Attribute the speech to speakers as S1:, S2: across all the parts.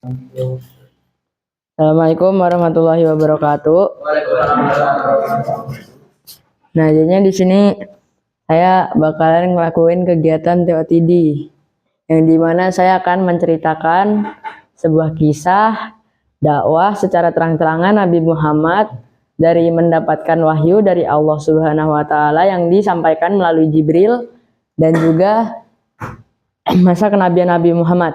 S1: Assalamualaikum warahmatullahi wabarakatuh. Nah, jadinya di sini saya bakalan ngelakuin kegiatan TOTD, yang dimana saya akan menceritakan sebuah kisah dakwah secara terang-terangan Nabi Muhammad dari mendapatkan wahyu dari Allah Subhanahu wa taala yang disampaikan melalui Jibril dan juga masa kenabian Nabi Muhammad.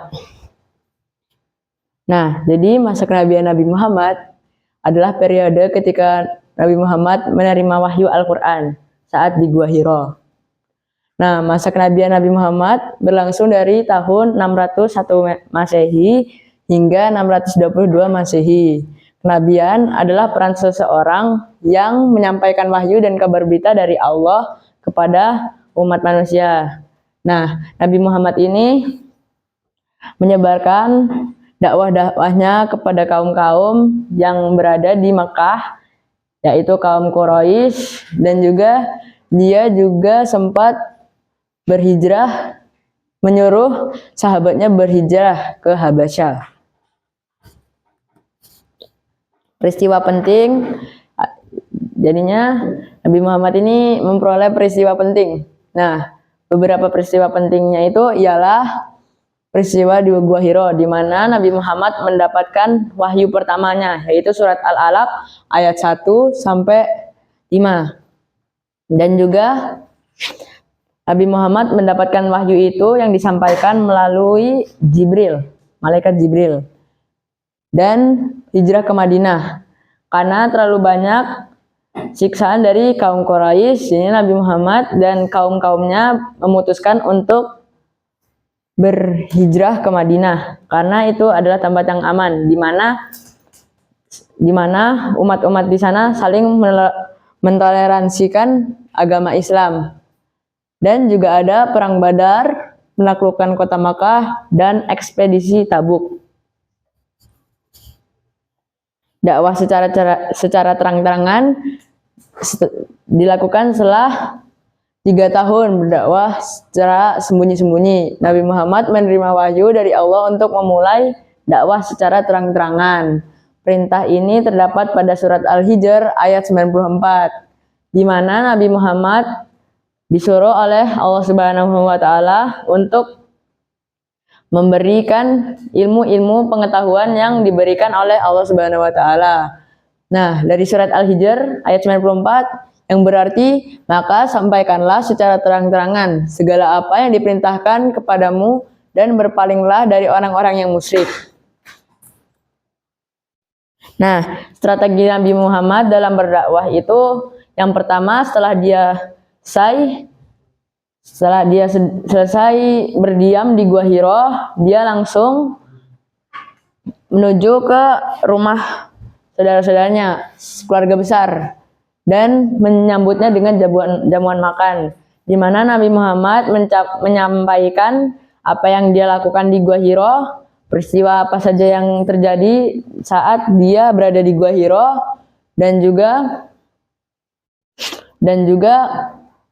S1: Nah, jadi masa kenabian Nabi Muhammad adalah periode ketika Nabi Muhammad menerima wahyu Al-Quran saat di Gua Hiro. Nah, masa kenabian Nabi Muhammad berlangsung dari tahun 601 Masehi hingga 622 Masehi. Kenabian adalah peran seseorang yang menyampaikan wahyu dan kabar berita dari Allah kepada umat manusia. Nah, Nabi Muhammad ini menyebarkan dakwah-dakwahnya kepada kaum-kaum yang berada di Mekah, yaitu kaum Quraisy, dan juga dia juga sempat berhijrah, menyuruh sahabatnya berhijrah ke Habasyah. Peristiwa penting, jadinya Nabi Muhammad ini memperoleh peristiwa penting. Nah, beberapa peristiwa pentingnya itu ialah peristiwa di Gua Hiro, di mana Nabi Muhammad mendapatkan wahyu pertamanya, yaitu surat Al-Alaq ayat 1 sampai 5. Dan juga Nabi Muhammad mendapatkan wahyu itu yang disampaikan melalui Jibril, malaikat Jibril. Dan hijrah ke Madinah. Karena terlalu banyak siksaan dari kaum Quraisy, ini Nabi Muhammad dan kaum-kaumnya memutuskan untuk berhijrah ke Madinah karena itu adalah tempat yang aman, di mana umat-umat di sana saling mentoleransikan agama Islam. Dan juga ada perang Badar, menaklukkan kota Makkah, dan ekspedisi Tabuk. Dakwah secara terang-terangan dilakukan setelah 3 tahun berdakwah secara sembunyi-sembunyi. Nabi Muhammad menerima wahyu dari Allah untuk memulai dakwah secara terang-terangan. Perintah ini terdapat pada surat Al-Hijr ayat 94, di mana Nabi Muhammad disuruh oleh Allah Subhanahu wa taala untuk memberikan ilmu-ilmu pengetahuan yang diberikan oleh Allah Subhanahu wa taala. Nah, dari surat Al-Hijr ayat 94 yang berarti, maka sampaikanlah secara terang-terangan segala apa yang diperintahkan kepadamu dan berpalinglah dari orang-orang yang musyrik. Nah, strategi Nabi Muhammad dalam berdakwah itu yang pertama setelah dia selesai berdiam di Gua Hiro, dia langsung menuju ke rumah saudara-saudaranya, keluarga besar, dan menyambutnya dengan jamuan makan, di mana Nabi Muhammad menyampaikan apa yang dia lakukan di Gua Hiro, peristiwa apa saja yang terjadi saat dia berada di Gua Hiro, dan juga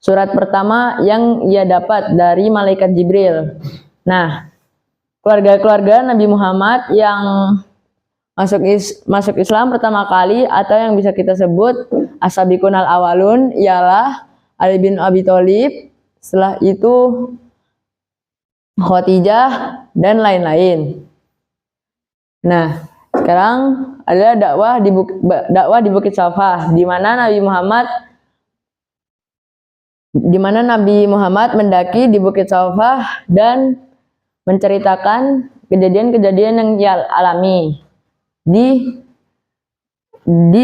S1: surat pertama yang ia dapat dari malaikat Jibril. Nah, keluarga-keluarga Nabi Muhammad yang masuk Islam pertama kali atau yang bisa kita sebut as-sabiqun al-awwalun ialah Ali bin Abi Thalib, setelah itu Khadijah dan lain-lain. Nah, sekarang adalah dakwah di Bukit Safa, di mana Nabi Muhammad mendaki di Bukit Safa dan menceritakan kejadian-kejadian yang dia alami di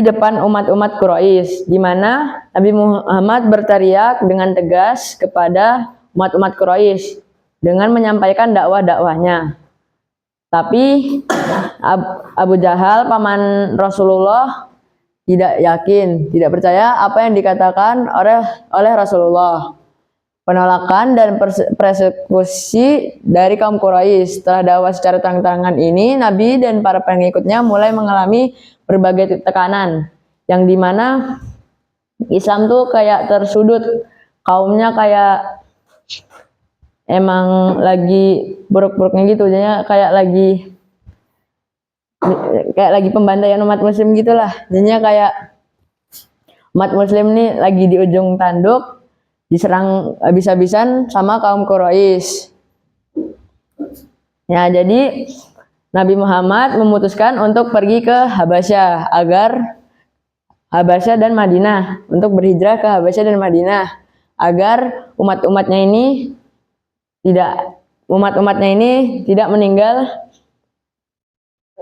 S1: depan umat-umat Quraisy, di mana Nabi Muhammad berteriak dengan tegas kepada umat-umat Quraisy dengan menyampaikan dakwah-dakwahnya. Tapi Abu Jahal, paman Rasulullah, tidak yakin, tidak percaya apa yang dikatakan oleh Rasulullah. Penolakan dan persekusi dari kaum Quraisy. Setelah dakwah secara terang-terangan ini, Nabi dan para pengikutnya mulai mengalami berbagai tekanan, yang dimana Islam tuh kayak tersudut, kaumnya kayak emang lagi buruk-buruknya gitu, jadinya kayak lagi kayak lagi pembantaian umat muslim gitulah. Jadinya kayak umat muslim nih lagi di ujung tanduk, diserang habis-habisan sama kaum Quraisy. Ya, jadi Nabi Muhammad memutuskan untuk pergi ke Habasyah dan Madinah, untuk berhijrah ke Habasyah dan Madinah agar umat-umatnya ini tidak meninggal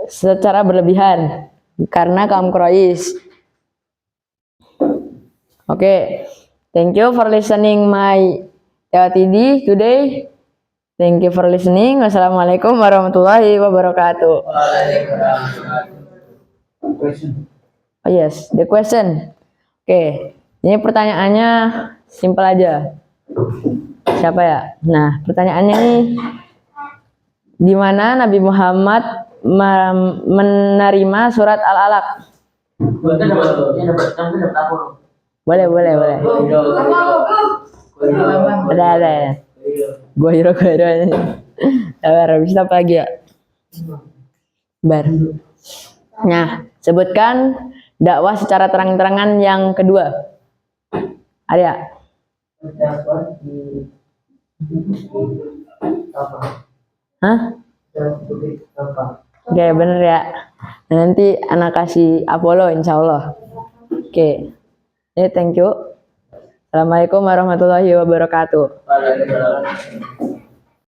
S1: secara berlebihan karena kaum Quraisy. Oke, thank you for listening my TD today. Thank you for listening. Wassalamualaikum warahmatullahi wabarakatuh. Oh yes, the question. Oke, ini pertanyaannya simpel aja. Siapa ya? Nah, pertanyaannya ini, di mana Nabi Muhammad menerima surat Al-Alaq? Boleh. Ada. Gue hero Sabar, habis apa lagi ya? Bar. Nah, sebutkan dakwah secara terang-terangan yang kedua. Ada? Hah? Oke, bener ya. Nanti anak kasih Apollo, insya Allah. Oke. Thank you. Assalamualaikum warahmatullahi wabarakatuh.